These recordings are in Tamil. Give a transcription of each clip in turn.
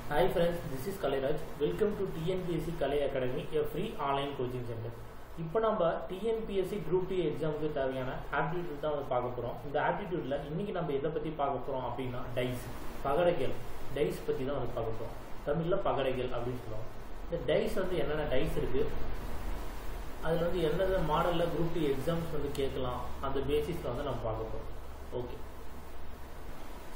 Hi friends, this is Kaliraj. Welcome to TNPSC Kalai Academy, a free online coaching center. இப்போ நம்ம TNPSC Group 2 எக்ஸாமுக்கு தேவையான ஆப்டிடியூட் தான் வந்து பார்க்க போகிறோம். இந்த ஆப்டிடியூட்ல இன்னைக்கு நம்ம எதை பற்றி பார்க்க போகிறோம் அப்படின்னா டைஸ், பகடைகள், டைஸ் பற்றி தான் வந்து பார்க்க போகிறோம். தமிழில் பகடைகள் அப்படின்னு சொல்லுவோம். இந்த டைஸ் வந்து என்னென்ன டைஸ் இருக்குது, அதில் வந்து எந்தெந்த மாடலில் Group 2 எக்ஸாம்ஸ் வந்து கேட்கலாம், அந்த பேசிஸில் வந்து நம்ம பார்க்க போகிறோம். ஓகே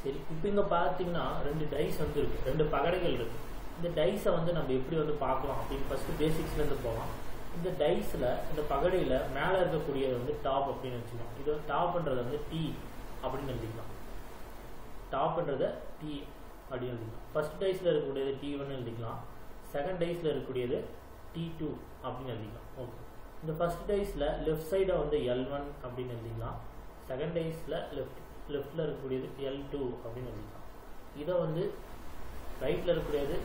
சரி, இப்போ இங்கே பார்த்தீங்கன்னா ரெண்டு டைஸ் வந்து இருக்குது, ரெண்டு பகடைகள் இருக்குது. இந்த டைஸை வந்து நம்ம எப்படி வந்து பார்க்கலாம் அப்படின்னு ஃபஸ்ட்டு பேசிக்ஸ்லேருந்து போகலாம். இந்த டைஸில் இந்த பகடையில் மேலே இருக்கக்கூடியது வந்து டாப் அப்படின்னு வச்சுக்கலாம். இது டாப்ன்றதை வந்து டி அப்படின்னு எழுதிக்கலாம். டாப்ன்றதை டி அப்படின்னு எழுதிக்கலாம். ஃபர்ஸ்ட் டைஸில் இருக்கக்கூடியது T1 எழுதிக்கலாம். செகண்ட் டைஸில் இருக்கக்கூடியது T2 அப்படின்னு எழுதிக்கலாம். ஓகே, இந்த ஃபர்ஸ்ட் டைஸில் லெஃப்ட் சைடை வந்து L1 அப்படின்னு எழுதிக்கலாம். செகண்ட் டைஸில் லெஃப்டில் இருக்கக்கூடியது L2 அப்படின்னு எழுதிக்கலாம். இதை வந்து ரைட்டில் இருக்கக்கூடியது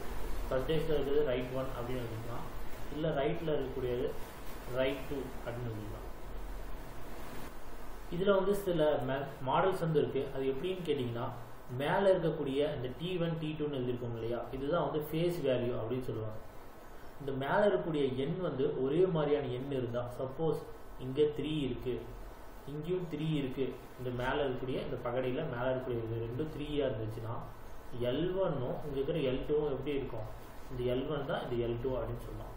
ஃபர்ஸ்ட் டைஸில் இருக்கிறது ரைட் 1 அப்படின்னு எழுதிக்கலாம். இல்லை ரைட்டில் இருக்கக்கூடியது ரைட் 2 அப்படின்னு எழுதிக்கலாம். இதில் வந்து சில மாடல்ஸ் வந்து இருக்குது. அது எப்படின்னு கேட்டிங்கன்னா, மேலே இருக்கக்கூடிய இந்த T1 T2ன்னு எழுதியிருக்கோம் இல்லையா, இதுதான் வந்து ஃபேஸ் வேல்யூ அப்படின்னு சொல்லுவாங்க. இந்த மேலே இருக்கக்கூடிய எண் வந்து ஒரே மாதிரியான எண் இருந்தால், சப்போஸ் இங்கே 3 இருக்குது, இங்கேயும் 3 இருக்குது, இந்த மேலே இருக்கக்கூடிய இந்த பகடையில் மேலே இருக்கக்கூடிய ரெண்டும் 3யாக இருந்துச்சுன்னா L1ம் இங்கே இருக்கிற L2வும் எப்படி இருக்கும், இந்த L1 தான் இந்த L2 அப்படின்னு சொல்லலாம்.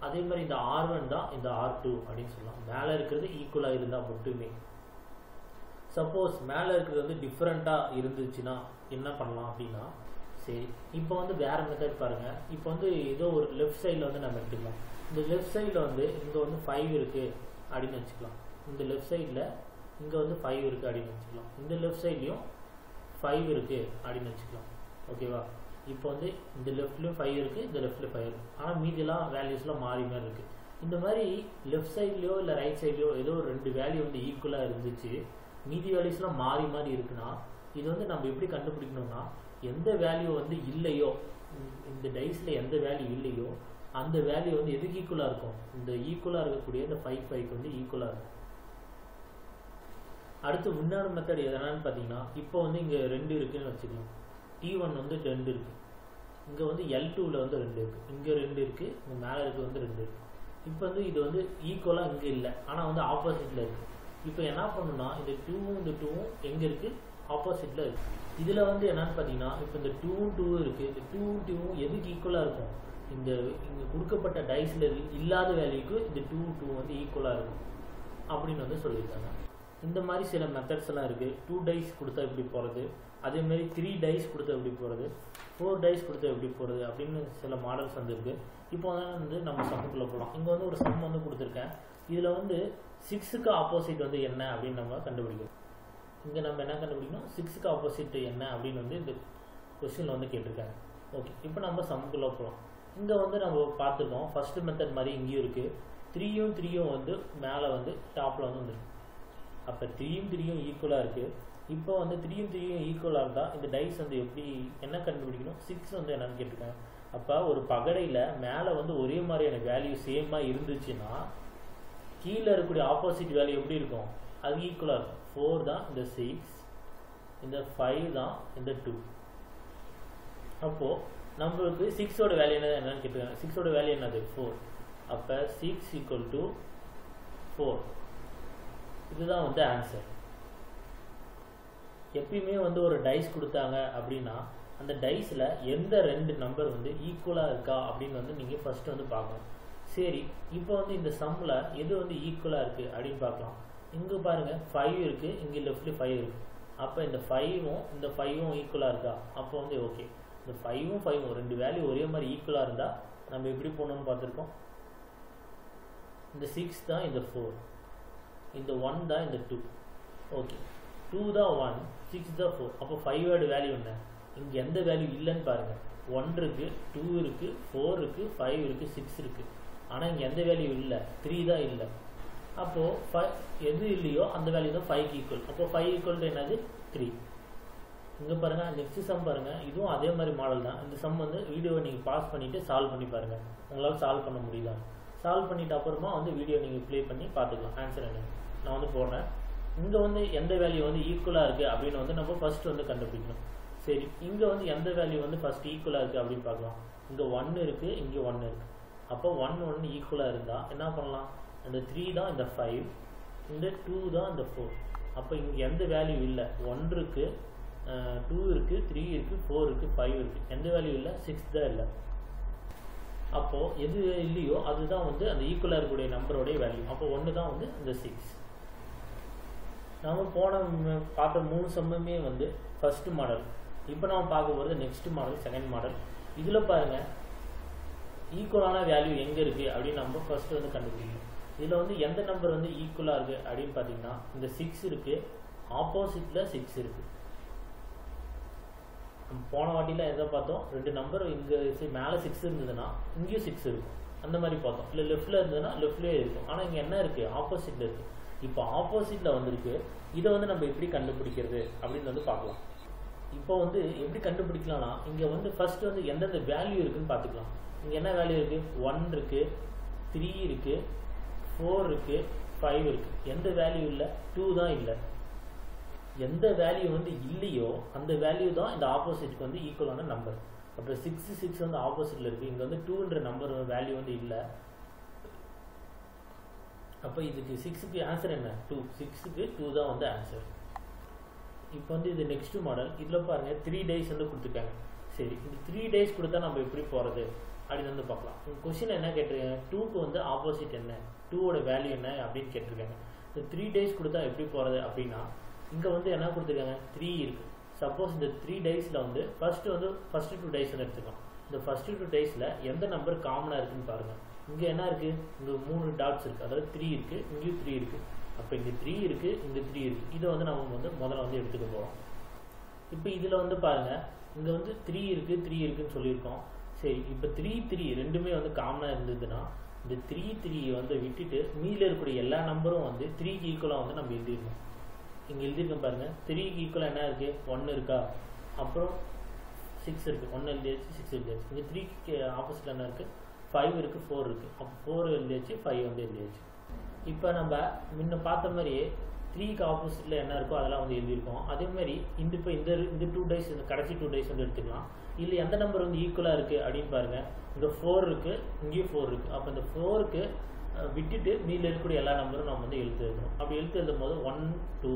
அதே மாதிரி இந்த R1 தான் இந்த R2 அப்படின்னு சொல்லலாம். மேலே இருக்கிறது ஈக்குவலாக இருந்தால் மட்டுமே. சப்போஸ் மேலே இருக்கிறது வந்து டிஃப்ரெண்ட்டாக இருந்துச்சுன்னா என்ன பண்ணலாம் அப்படின்னா, சரி இப்போ வந்து வேறு மெத்தட் பாருங்கள். இப்போ வந்து ஏதோ ஒரு லெஃப்ட் சைடில் வந்து நம்ம எடுத்துக்கலாம். இந்த லெஃப்ட் சைடில் வந்து இங்கே வந்து 5 இருக்குது அப்படின்னு வச்சுக்கலாம். இந்த லெஃப்ட் சைடில் இங்கே வந்து 5 இருக்குது அப்படின்னு வச்சுக்கலாம். இந்த லெஃப்ட் சைட்லேயும் 5 இருக்குது அப்படின்னு வச்சுக்கலாம். ஓகேவா? இப்போ வந்து இந்த லெஃப்ட்லேயும் 5 இருக்குது, இந்த லெஃப்ட்லேயும் 5 இருக்குது. ஆனால் மீதியெல்லாம் வேல்யூஸ்லாம் மாறி மாதிரி இருக்குது. இந்த மாதிரி லெஃப்ட் சைட்லேயோ இல்லை ரைட் சைட்லேயோ ஏதோ ஒரு ரெண்டு வேல்யூ வந்து ஈக்குவலாக இருந்துச்சு, மீதி வேல்யூஸ்லாம் மாறி மாறி இருக்குன்னா, இது வந்து நம்ம எப்படி கண்டுபிடிக்கணும்னா, எந்த வேல்யூ வந்து இல்லையோ, இந்த டைஸில் எந்த வேல்யூ இல்லையோ அந்த வேல்யூ வந்து எதுக்கு ஈக்குவலாக இருக்கும், இந்த ஈக்குவலாக இருக்கக்கூடிய இந்த 5 வந்து ஈக்குவலாக இருக்கும். அடுத்து இன்னொரு மெத்தட் எதனான்னு பார்த்தீங்கன்னா, இப்போ வந்து இங்கே 2 இருக்குன்னு வச்சுக்கலாம். T1 வந்து 2 இருக்குது, இங்கே வந்து L2வில் வந்து 2 இருக்குது, இங்கே 2 இருக்குது, இங்கே மேலே இருக்குது வந்து 2 இருக்குது. இப்போ வந்து இது வந்து ஈக்குவலாக இங்கே இல்லை, ஆனால் வந்து ஆப்போசிட்டில் இருக்குது. இப்போ என்ன பண்ணணும்னா, இந்த 2வும் இந்த 2வும் எங்கே இருக்குது, ஆப்போசிட்டில் இருக்குது. இதில் வந்து என்னன்னு பார்த்தீங்கன்னா, இப்போ இந்த 2வும் 2வும் இருக்குது, இந்த 2வும் 2வும் எதுக்கு ஈக்குவலாக இருக்கும், இந்த இங்கே கொடுக்கப்பட்ட டைஸில் இல்லாத வேல்யூக்கு இந்த 2 வந்து ஈக்குவலாக இருக்கும் அப்படின்னு வந்து சொல்லியிருக்காங்க. இந்த மாதிரி சில மெத்தட்ஸ் எல்லாம் இருக்குது. 2 டைஸ் கொடுத்தா எப்படி போகிறது, அதேமாரி 3 டைஸ் கொடுத்தா எப்படி போகிறது, 4 டைஸ் கொடுத்தா எப்படி போகிறது அப்படின்னு சில மாடல்ஸ் வந்து இருக்குது. இப்போ வந்து நம்ம சம்முக்குள்ளே போகலாம். இங்கே வந்து ஒரு சம் வந்து கொடுத்துருக்கேன். இதில் வந்து 6க்கு ஆப்போசிட் வந்து என்ன அப்படின்னு நம்ம கண்டுபிடிக்கணும். இங்கே நம்ம என்ன கண்டுபிடிக்கணும், 6க்கு ஆப்போசிட் என்ன அப்படின்னு வந்து இந்த கொஸ்டினில் வந்து கேட்டிருக்காங்க. ஓகே, இப்போ நம்ம சம்முக்குள்ளே போகலாம். இங்கே வந்து நம்ம பார்த்துருக்கோம், ஃபஸ்ட்டு மெத்தட் மாதிரி இங்கேயும் இருக்குது. 3யும் 3யும் வந்து மேலே வந்து டாப்பில் வந்து வந்துருக்கு. அப்போ 3யும் 3யும் ஈக்குவலாக இருக்குது. இப்போ வந்து 3யும் 3யும் ஈக்குவலாக இருந்தால் இந்த டைஸ் வந்து எப்படி என்ன கண்டுபிடிக்கணும், 6 வந்து என்னன்னு கேட்டிருக்காங்க. அப்போ ஒரு பகடையில் மேலே வந்து ஒரே மாதிரியான வேல்யூ சேமாக இருந்துச்சுன்னா கீழே இருக்கக்கூடிய ஆப்போசிட் வேல்யூ எப்படி இருக்கும், அது ஈக்குவலாக இருக்கும். 4 தான் இந்த 6, இந்த 5 தான் இந்த 2. அப்போது நம்மளுக்கு 6ஓட வேல்யூ என்னன்னு கேட்டிருக்காங்க. 6ஓட வேல்யூ என்னது, 4. அப்போ 6 = 4. இதுதான் வந்து ஆன்சர். எப்பயுமே வந்து ஒரு டைஸ் கொடுத்தாங்க அப்படின்னா அந்த டைஸில் எந்த 2 நம்பர் வந்து ஈக்குவலாக இருக்கா அப்படின்னு வந்து நீங்கள் ஃபஸ்ட்டு வந்து பார்க்கணும். சரி, இப்போ வந்து இந்த சம்மில் எது வந்து ஈக்குவலாக இருக்குது அப்படின்னு பார்க்கலாம். இங்கே பாருங்கள் 5 இருக்குது, இங்கே லெஃப்ட்லேயும் 5 இருக்குது. அப்போ இந்த 5ம் இந்த 5ம் ஈக்குவலாக இருக்கா, அப்போ வந்து ஓகே. இந்த 5ம் 5ம் ரெண்டு வேல்யூ ஒரே மாதிரி ஈக்குவலாக இருந்தால் நம்ம எப்படி போகணுன்னு பார்த்துருக்கோம். இந்த 6 தான் இந்த 4, இந்த 1 தான் இந்த 2. ஓகே, 2 தான் 1, 6 தான் 4. அப்போ 5ஓட வேல்யூ என்ன, இங்கே எந்த வேல்யூ இல்லைன்னு பாருங்கள். 1 இருக்குது, 2 இருக்குது, 4 இருக்குது, 5 இருக்குது, 6 இருக்குது. ஆனால் இங்கே எந்த வேல்யூ இல்லை, 3 தான் இல்லை. அப்போது எது இல்லையோ அந்த வேல்யூ தான் 5க்கு ஈக்குவல். அப்போது 5 ஈக்குவல் என்னது, 3. இங்கே பாருங்கள், நெக்ஸ்ட் சம் பாருங்கள். இதுவும் அதே மாதிரி மாடல் தான். இந்த சம் வந்து வீடியோவை நீங்கள் பாஸ் பண்ணிவிட்டு சால்வ் பண்ணி பாருங்கள், உங்களால் சால்வ் பண்ண முடியுதா. சால்வ் பண்ணிட்டு அப்புறமா வந்து வீடியோ நீங்கள் ப்ளே பண்ணி பார்த்துக்கலாம் ஆன்சர் என்ன. நான் வந்து போடுறேன். இங்கே வந்து எந்த வேல்யூ வந்து ஈக்குவலாக இருக்குது அப்படின்னு வந்து நம்ம ஃபஸ்ட்டு வந்து கண்டுபிடிக்கணும். சரி, இங்கே வந்து எந்த வேல்யூ வந்து ஃபஸ்ட் ஈக்குவலாக இருக்குது அப்படின்னு பார்க்கலாம். இங்கே 1 இருக்குது, இங்கே 1 இருக்குது. அப்போ 1 1 ஈக்குவலாக இருந்தால் என்ன பண்ணலாம், இந்த 3 தான் இந்த 5, இந்த 2 தான் இந்த 4. அப்போ இங்கே எந்த வேல்யூ இல்லை, 1 இருக்குது, 2 இருக்குது, 3 இருக்குது, 4 இருக்குது, 5 இருக்குது. எந்த வேல்யூ இல்லை, 6 தான் இல்லை. அப்போது எது இல்லையோ அதுதான் வந்து அந்த ஈக்குவலாக இருக்கக்கூடிய நம்பரோடைய வேல்யூ. அப்போ 1 தான் வந்து இந்த 6. நம்ம பார்த்த 3 சம்முமே வந்து ஃபர்ஸ்ட் மாடல். இப்போ நம்ம பார்க்க போகிறது நெக்ஸ்ட் மாடல், செகண்ட் மாடல். இதில் பாருங்கள் ஈக்குவலான வேல்யூ எங்கே இருக்குது அப்படின்னு நம்ம ஃபர்ஸ்ட் வந்து கண்டுபிடிக்கணும். இதில் வந்து எந்த நம்பர் வந்து ஈக்குவலாக இருக்குது அப்படின்னு பார்த்தீங்கன்னா இந்த 6 இருக்குது, ஆப்போசிட்டில் 6 இருக்குது. போன வாட்டியில் எதை பார்த்தோம், 2 நம்பர் இங்கே மேலே 6 இருந்ததுன்னா இங்கேயும் 6 இருக்கும், அந்த மாதிரி பார்த்தோம். இல்லை லெஃப்டில் இருந்ததுன்னா லெஃப்ட்லேயே இருக்கும். ஆனால் இங்கே என்ன இருக்குது, ஆப்போசிட்டில் இருக்குது. இப்போ ஆப்போசிட்டில் வந்துருக்கு. இதை வந்து நம்ம எப்படி கண்டுபிடிக்கிறது அப்படின்னு வந்து பார்க்கலாம். இப்போ வந்து எப்படி கண்டுபிடிக்கலாம்னா இங்கே வந்து ஃபர்ஸ்ட் வந்து எந்தெந்த வேல்யூ இருக்குன்னு பார்த்துக்கலாம். இங்கே என்ன வேல்யூ இருக்குது, 1 இருக்குது, 3 இருக்குது, 4 இருக்குது, 5 இருக்குது. எந்த வேல்யூ இல்லை, 2 தான் இல்லை. எந்த வேல்யூ வந்து இல்லையோ அந்த வேல்யூ தான் இந்த ஆப்போசிட்க்கு வந்து ஈக்குவலான நம்பர். அப்போ 6 வந்து ஆப்போசிட்டில் இருக்குது. இங்கே வந்து 2ன்ற நம்பர் வேல்யூ வந்து இல்லை. அப்போ இதுக்கு 6க்கு ஆன்சர் என்ன, 2. 6க்கு 2 தான் வந்து ஆன்சர். இப்போ வந்து இது நெக்ஸ்ட் மாடல். இதில் பாருங்கள் 3 days வந்து கொடுத்துருக்காங்க. சரி, இந்த 3 days கொடுத்தா நம்ம எப்படி போகிறது அப்படின்னு வந்து பார்க்கலாம். கொஸ்டின் என்ன கேட்டிருக்காங்க, 2க்கு வந்து ஆப்போசிட் என்ன, 2வோட வேல்யூ என்ன அப்படின்னு கேட்டிருக்காங்க. இந்த 3 days கொடுத்தா எப்படி போகிறது அப்படின்னா இங்கே வந்து என்ன கொடுத்துருக்காங்க, 3 இருக்குது. சப்போஸ் இந்த 3 daysல வந்து ஃபர்ஸ்ட் 2 days வந்து எடுத்துக்கலாம். இந்த ஃபர்ஸ்ட் 2 daysல எந்த நம்பர் காமனாக இருக்குன்னு பாருங்கள். இங்கே என்ன இருக்குது, இங்கே 3 டாட்ஸ் இருக்குது, அதாவது 3 இருக்குது, இங்கேயும் 3 இருக்குது. அப்போ இங்கே 3 இருக்குது, இங்கே 3 இருக்குது. இதை வந்து நம்ம வந்து முதல்ல வந்து எடுத்துக்க போகிறோம். இப்போ இதில் வந்து பாருங்கள் இங்கே வந்து 3 இருக்குது, 3 இருக்குதுன்னு சொல்லியிருக்கோம். சரி, இப்போ 3 3 ரெண்டுமே வந்து காமனாக இருந்ததுன்னா இந்த 3 3 வந்து விட்டுட்டு மீதில் இருக்கக்கூடிய எல்லா நம்பரும் வந்து 3க்கு ஈக்குவலாக வந்து நம்ம எழுதிடணும். இங்கே எழுதியிருக்கோம் பாருங்கள், 3க்கு ஈக்குவலாக என்ன இருக்குது, 1 இருக்கா, அப்புறம் 6 இருக்குது, 1 எழுதியாச்சு, 6 எழுதியாச்சு. இங்கே 3க்கு ஆப்போசிட்டில் என்ன இருக்குது, 5 இருக்குது, 4 இருக்குது. அப்போ 4 எழுதியாச்சு, 5 வந்து எழுதியாச்சு. இப்போ நம்ம முன்ன பார்த்த மாதிரியே 3க்கு ஆப்போசிட்டில் என்ன இருக்கோ அதெல்லாம் வந்து எழுதியிருக்கோம். அதேமாதிரி இப்போ இந்த 2 days, இந்த கடைசி 2 days வந்து எடுத்துக்கலாம். இல்லை எந்த நம்பர் வந்து ஈக்குவலாக இருக்குது அப்படின்னு பாருங்கள். இங்கே 4 இருக்குது, இங்கேயும் 4 இருக்குது. அப்போ இந்த 4க்கு விட்டுட்டு மீதில் இருக்கக்கூடிய எல்லா நம்பரும் நம்ம வந்து எழுதணும். அப்படி எழுதும் போது 1 2,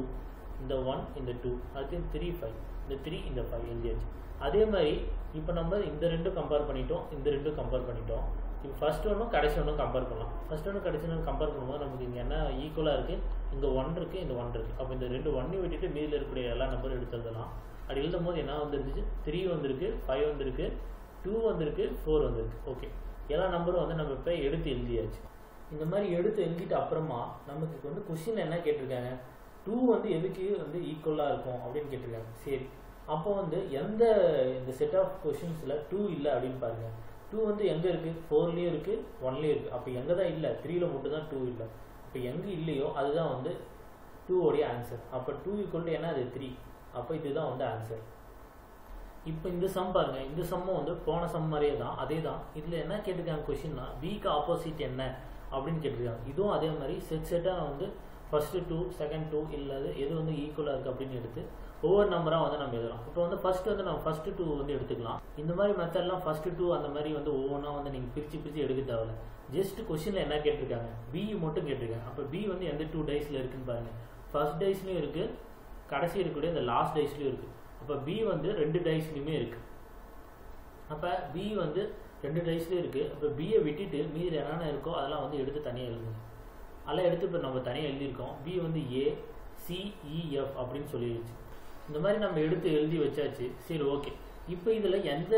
இந்த 1 இந்த 2, அதுக்கு 3 5, இந்த 3 இந்த 5 எழுதியாச்சு. அதே மாதிரி இப்போ நம்ம இந்த 2 கம்பேர் பண்ணிட்டோம், இந்த 2 கம்பேர் பண்ணிட்டோம். இப்போ ஃபர்ஸ்ட் ஒன்றும் கடைசி ஒன்றும் கம்பேர் பண்ணலாம். ஃபர்ஸ்ட் ஒன்று கடைசி ஒன்று கம்பேர் பண்ணும்போது நமக்கு இங்கே என்ன ஈக்குவலாக இருக்குது, இங்கே 1 இருக்குது, இந்த 1 இருக்குது. அப்போ இந்த 2 1 விட்டுட்டு மீதில் இருக்கக்கூடிய எல்லா நம்பரும் எடுத்து எழுதலாம். அப்படி எழுதும் போது என்ன வந்துருந்துச்சு, 3 வந்திருக்கு, 5 வந்திருக்கு, 2 வந்திருக்கு, 4 வந்திருக்கு. ஓகே, எல்லா நம்பரும் வந்து நம்ம இப்போ எடுத்து எழுதியாச்சு. இந்த மாதிரி எடுத்து எழுதிட்டு அப்புறமா நமக்கு வந்து கொஸ்டின் என்ன கேட்டிருக்காங்க, 2 வந்து எதுக்கு வந்து ஈக்குவலாக இருக்கும் அப்படின்னு கேட்டிருக்காங்க. சரி, அப்போ வந்து எந்த இந்த செட் ஆஃப் கொஸ்டின்ஸில் 2 இல்லை அப்படின்னு பாருங்கள். 2 வந்து எங்கே இருக்குது, 4லேயும் இருக்குது, 1லேயும் இருக்குது. அப்போ எங்கே தான் இல்லை, 3ல மட்டும் தான் 2 இல்லை. இப்போ எங்கே இல்லையோ அதுதான் வந்து 2வோடைய ஆன்சர். அப்போ 2 ஈக்குவல் என்ன, அது 3. அப்போ இதுதான் வந்து ஆன்சர். இப்போ இந்த சம் பாருங்கள், இந்த சம்மும் வந்து போன சம் மாதிரியே தான், அதே தான். இதில் என்ன கேட்டிருக்காங்க கொஸ்டின்னா, பிக்கு ஆப்போசிட் என்ன அப்படின்னு கேட்டிருக்காங்க. இதுவும் அதே மாதிரி செட்டாக வந்து ஃபர்ஸ்ட் 2 செகண்ட் 2 இல்லாத எது வந்து ஈக்குவலாக இருக்குது அப்படின்னு எடுத்து ஒவ்வொரு நம்பராக வந்து நம்ம எழுதலாம். இப்போ வந்து ஃபர்ஸ்ட் வந்து நம்ம ஃபர்ஸ்ட் 2 வந்து எடுத்துக்கலாம். இந்த மாதிரி மெத்தட்லாம் ஃபர்ஸ்ட் 2 அந்த மாதிரி வந்து ஒவ்வொன்றா வந்து நீங்கள் பிரித்து எடுக்க தேவையில்ல. ஜஸ்ட் கொஸ்டினில் என்ன கேட்டிருக்காங்க, பி மட்டும் கேட்டிருக்காங்க. அப்போ பி வந்து எந்த 2 daysல இருக்குன்னு பாருங்கள். ஃபர்ஸ்ட் daysலையும் இருக்குது, கடைசி இருக்கக்கூடிய இந்த லாஸ்ட் daysலையும் இருக்குது. அப்போ பி வந்து 2 daysலையுமே இருக்குது. அப்போ பி வந்து 2 daysலையும் இருக்குது. அப்போ பியை விட்டுட்டு மீதி என்னென்ன இருக்கோ அதெல்லாம் வந்து எடுத்து தனியாக எழுதுங்க. அதெல்லாம் எடுத்து இப்போ நம்ம தனியாக எழுதியிருக்கோம். பி வந்து ACEF அப்படின்னு சொல்லிடுச்சு. இந்த மாதிரி நம்ம எடுத்து எழுதி வச்சாச்சு. சரி, ஓகே. இப்போ இதில் எந்த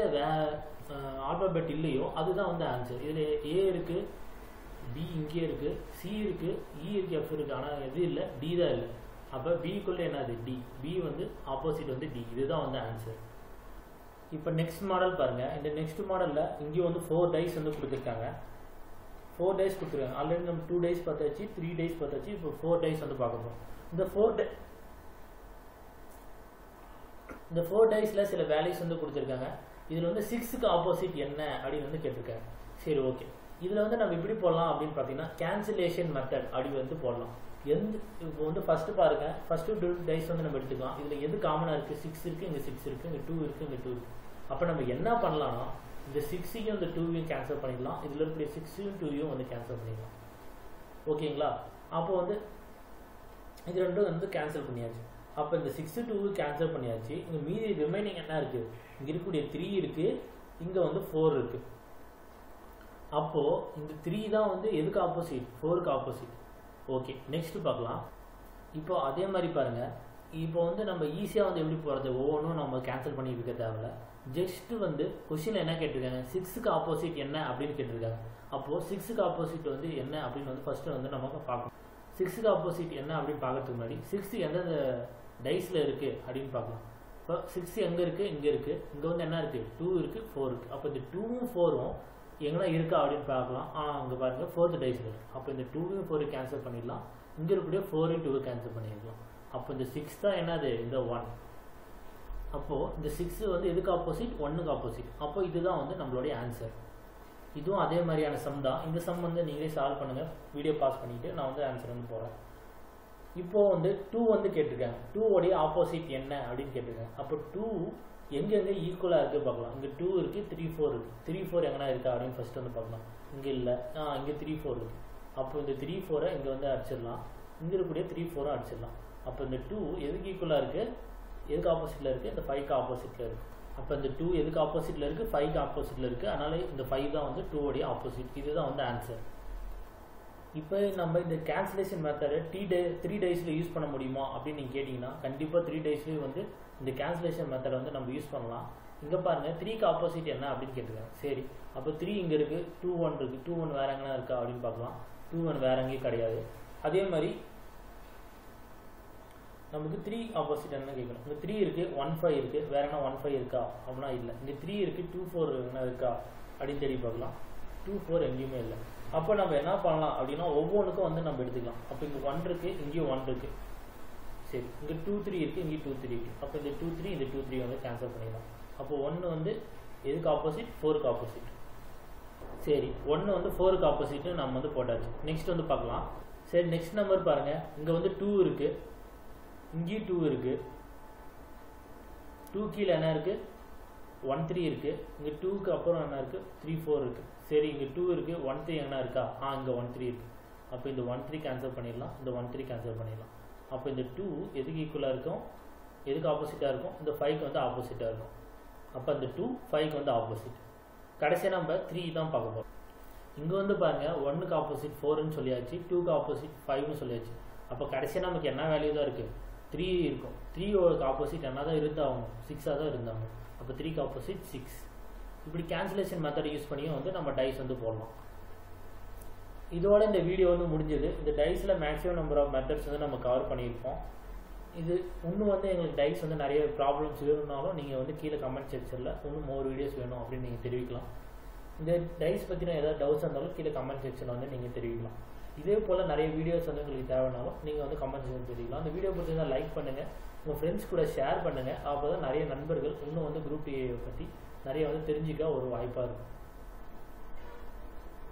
ஆல்பாபெட் இல்லையோ அதுதான் வந்து ஆன்சர். இதில் A இருக்குது, B இங்கே இருக்குது, C இருக்குது, E இருக்குது, F இருக்குது. ஆனால் எது இல்லை, D தான் இல்லை. அப்போ பிக்குள்ள என்னது, D. B வந்து ஆப்போசிட் வந்து D. இதுதான் வந்து ஆன்சர். இப்போ நெக்ஸ்ட் மாடல் பாருங்கள். இந்த நெக்ஸ்ட் மாடலில் இங்கேயும் வந்து 4 days வந்து கொடுத்துருக்காங்க. 4 days கொடுத்துருக்காங்க. ஆல்ரெடி நம்ம 2 days பார்த்தாச்சு, 3 days பார்த்தாச்சு. இப்போ 4 days வந்து பார்க்கணும். இந்த 4 daysல சில வேல்யூஸ் வந்து கொடுத்துருக்காங்க. இதில் வந்து 6க்கு ஆப்போசிட் என்ன அப்படின்னு வந்து கேட்டிருக்காங்க. சரி, ஓகே. இதில் வந்து நம்ம எப்படி போடலாம் அப்படின்னு பார்த்தீங்கன்னா கேன்சலேஷன் மெத்தட் அப்படி வந்து போடலாம். இப்போ வந்து ஃபஸ்ட்டு பாருங்க, ஃபஸ்ட்டு 2 டைஸ் வந்து நம்ம எடுத்துக்கலாம். இதில் எது காமனாக இருக்குது? 6 இருக்குது, இங்கே 6 இருக்குது, இங்கே 2 இருக்குது, இங்கே 2 இருக்குது. அப்போ நம்ம என்ன பண்ணலாம்னா இந்த 6ஐயும் இந்த 2ஐயும் கேன்சல் பண்ணிடலாம். இதில் இருக்கக்கூடிய 6ஐயும் 2ஐயும் வந்து கேன்சல் பண்ணிடலாம். ஓகேங்களா? அப்போ வந்து இது ரெண்டும் வந்து கேன்சல் பண்ணியாச்சு. அப்போ இந்த 6 2 கேன்சல் பண்ணியாச்சு. இங்கே மீதி ரிமைனிங் என்ன இருக்குது? இங்கே இருக்கக்கூடிய 3 இருக்குது, இங்கே வந்து 4 இருக்குது. அப்போது இந்த 3 தான் வந்து எதுக்கு ஆப்போசிட்? 4க்கு ஆப்போசிட். ஓகே, நெக்ஸ்ட் பார்க்கலாம். இப்போ அதே மாதிரி பாருங்கள், இப்போ வந்து நம்ம ஈஸியாக வந்து எப்படி போகிறது? ஒவ்வொன்றும் நம்ம கேன்சல் பண்ணி இருக்க தேவையில்ல. ஜஸ்ட்டு வந்து கொஷினில் என்ன கேட்டிருக்காங்க? 6க்கு ஆப்போசிட் என்ன அப்படின்னு கேட்டிருக்காங்க. அப்போது 6க்கு ஆப்போசிட் வந்து என்ன அப்படின்னு வந்து ஃபஸ்ட்டு வந்து நமக்கு பார்க்கணும். 6க்கு ஆப்போசிட் என்ன அப்படின்னு பார்க்கறதுக்கு முன்னாடி 6 எந்தெந்த டைஸில் இருக்குது அப்படின்னு பார்க்கலாம். இப்போ 6 எங்கே இருக்குது? இங்கே இருக்குது. இங்கே வந்து என்ன இருக்குது? 2 இருக்குது, 4 இருக்குது. அப்போ இந்த 2ம் 4ம் எங்கன்னா இருக்கா அப்படின்னு பார்க்கலாம். அங்கே பாருங்கள், 4th டைஸில் இருக்குது. அப்போ இந்த 2ம் 4 கேன்சல் பண்ணிடலாம். இங்கே இருக்கக்கூடிய 4ம் 2 கேன்சல் பண்ணிடலாம். அப்போ இந்த 6 தான் என்னது? இந்த 1. அப்போது இந்த 6 வந்து எதுக்கு ஆப்போசிட்? 1க்கு ஆப்போசிட். அப்போ இதுதான் வந்து நம்மளுடைய ஆன்சர். இதுவும் அதே மாதிரியான சம் தான். இந்த சம் வந்து நீங்களே சால்வ் பண்ணுங்கள். வீடியோ பாஸ் பண்ணிவிட்டு நான் வந்து ஆன்சர் வந்து போகிறேன். இப்போது வந்து 2 வந்து கேட்டிருக்காங்க. 2 உடைய ஆப்போசிட் என்ன அப்படின்னு கேட்டிருக்காங்க. அப்போ 2 எங்கெங்கே ஈக்குவலாக இருக்குது பார்க்கலாம். இங்கே 2 இருக்குது, 3 4 இருக்குது. 3 4 எங்கன்னா இருக்கா அப்படின்னு ஃபஸ்ட்டு வந்து பார்க்கலாம். இங்கே இல்லை, இங்கே 3 4 இருக்குது. அப்போ இந்த 3 4 இங்கே வந்து அடிச்சிடலாம். இங்கே இருக்கக்கூடிய 3 4 அடிச்சிடலாம். அப்போ இந்த 2 எதுக்கு ஈக்குவலாக இருக்குது? எதுக்கு ஆப்போசிட்டில் இருக்குது? இந்த 5க்கு ஆப்போசிட்டில் இருக்குது. அப்போ இந்த 2 எதுக்கு ஆப்போசிட்டில் இருக்குது? 5க்கு ஆப்போசிட்டில் இருக்குது. அதனால் இந்த 5 தான் வந்து 2 உடைய ஆப்போசிட். இதுதான் வந்து ஆன்சர். இப்போ நம்ம இந்த கேன்சலேஷன் மெத்தடை 3 டைஸில் யூஸ் பண்ண முடியுமா அப்படின்னு நீங்கள் கேட்டிங்கன்னா கண்டிப்பாக 3 டைஸ்லேயும் வந்து இந்த கேன்சலேஷன் மெத்தடை வந்து நம்ம யூஸ் பண்ணலாம். இங்கே பாருங்கள், 3க்கு ஆப்போசிட் என்ன அப்படின்னு கேட்டுருக்காங்க. சரி, அப்போ 3 இங்கே இருக்குது, 2 1 இருக்குது. 2 1 வேறு எங்கன்னா இருக்கா அப்படின்னு பார்க்கலாம். 2 1 வேறு எங்கேயும் கிடையாது. அதே மாதிரி நமக்கு 3 ஆப்போசிட் என்ன கேட்கணும். இங்கே 3 இருக்குது, 1 5 இருக்குது. வேறு என்ன 1 5 இருக்கா அப்படின்னா இல்லை. இங்கே 3 இருக்குது, 2 4 என்ன இருக்கா அப்படின்னு தேடி பார்க்கலாம். 2 4 எங்கேயுமே இல்லை. அப்போ நம்ம என்ன பண்ணலாம் அப்படின்னா ஒவ்வொன்றுக்கும் வந்து நம்ம எடுத்துக்கலாம். அப்போ இங்கே 1 இருக்குது, இங்கேயும் 1 இருக்குது. சரி, இங்கே 2 3 இருக்குது, இங்கேயும் 2 3 இருக்குது. அப்போ இந்த 2 3 இந்த 2 3 வந்து கேன்சல் பண்ணிடலாம். அப்போ 1 வந்து எதுக்கு ஆப்போசிட்? 4க்கு ஆப்போசிட். சரி, 1 வந்து 4க்கு ஆப்போசிட்டு நம்ம வந்து போட்டாச்சு. நெக்ஸ்ட் வந்து பார்க்கலாம். சரி, நெக்ஸ்ட் நம்பர் பாருங்கள். இங்கே வந்து 2 இருக்குது, இங்கேயும் 2 இருக்குது. 2 கீழே என்ன இருக்குது? 1 3 இருக்குது. இங்கே 2க்கு அப்புறம் என்ன இருக்குது? 3 4 இருக்குது. சரி, இங்கே 2 இருக்குது, 1 3 என்ன இருக்கா? இங்கே 1 3 இருக்குது. அப்போ இந்த 1 3 கேன்சல் பண்ணிடலாம், இந்த 1 3 கேன்சல் பண்ணிடலாம். அப்போ இந்த 2 எதுக்கு ஈக்குவலாக இருக்கும்? எதுக்கு ஆப்போசிட்டாக இருக்கும்? இந்த 5க்கு வந்து ஆப்போசிட்டாக இருக்கும். அப்போ இந்த 2 5க்கு வந்து ஆப்போசிட். கடைசியாக நம்ம 3 தான் பார்க்க போகிறோம். இங்கே வந்து பாருங்கள், 1க்கு ஆப்போசிட் 4ன்னு சொல்லியாச்சு, 2க்கு ஆப்போசிட் 5ன்னு சொல்லியாச்சு. அப்போ கடைசியாக நமக்கு என்ன வேல்யூ தான் இருக்குது? 3 இருக்கும். 3க்கு ஆப்போசிட் என்ன தான் இருந்தாகும்? 6ஆக தான் இருந்தாங்க. அப்போ 3க்கு ஆப்போசிட் 6. இப்படி கேன்சலேஷன் மெத்தட் யூஸ் பண்ணியும் வந்து நம்ம டைஸ் வந்து போடலாம். இதோட இந்த வீடியோ வந்து முடிஞ்சது. இந்த டைஸில் மேக்ஸிமம் நம்பர் ஆஃப் மெத்தட்ஸ் வந்து நம்ம கவர் பண்ணியிருப்போம். இது இன்னும் வந்து எங்களுக்கு டைஸ் வந்து நிறைய ப்ராப்ளம்ஸ் வேணும்னாலும் நீங்கள் வந்து கீழே கமெண்ட் செக்ஷனில் இன்னும் மோர் வீடியோஸ் வேணும் அப்படின்னு நீங்கள் தெரிவிக்கலாம். இந்த டைஸ் பற்றின ஏதாவது டவுட்ஸ் இருந்தாலும் கீழே கமெண்ட் செக்ஷனில் வந்து நீங்கள் தெரிவிக்கலாம். இதே போல் நிறைய வீடியோஸ் வந்து உங்களுக்கு தேவைனாலும் நீங்கள் வந்து கமெண்ட் செக்ஷன் தெரிவிக்கலாம். அந்த வீடியோ பற்றி தான் லைக் பண்ணுங்கள், உங்கள் ஃப்ரெண்ட்ஸ் கூட ஷேர் பண்ணுங்கள். அப்போ தான் நிறைய நண்பர்கள் இன்னும் வந்து குரூப் ஏ பற்றி நிறைய வந்து தெரிஞ்சுக்க ஒரு வாய்ப்பாக இருக்கும்.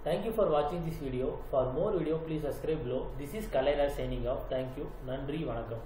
Thank you for watching this video. For more video, please subscribe below. This is Kalairaj signing off. Thank you. நன்றி, வணக்கம்.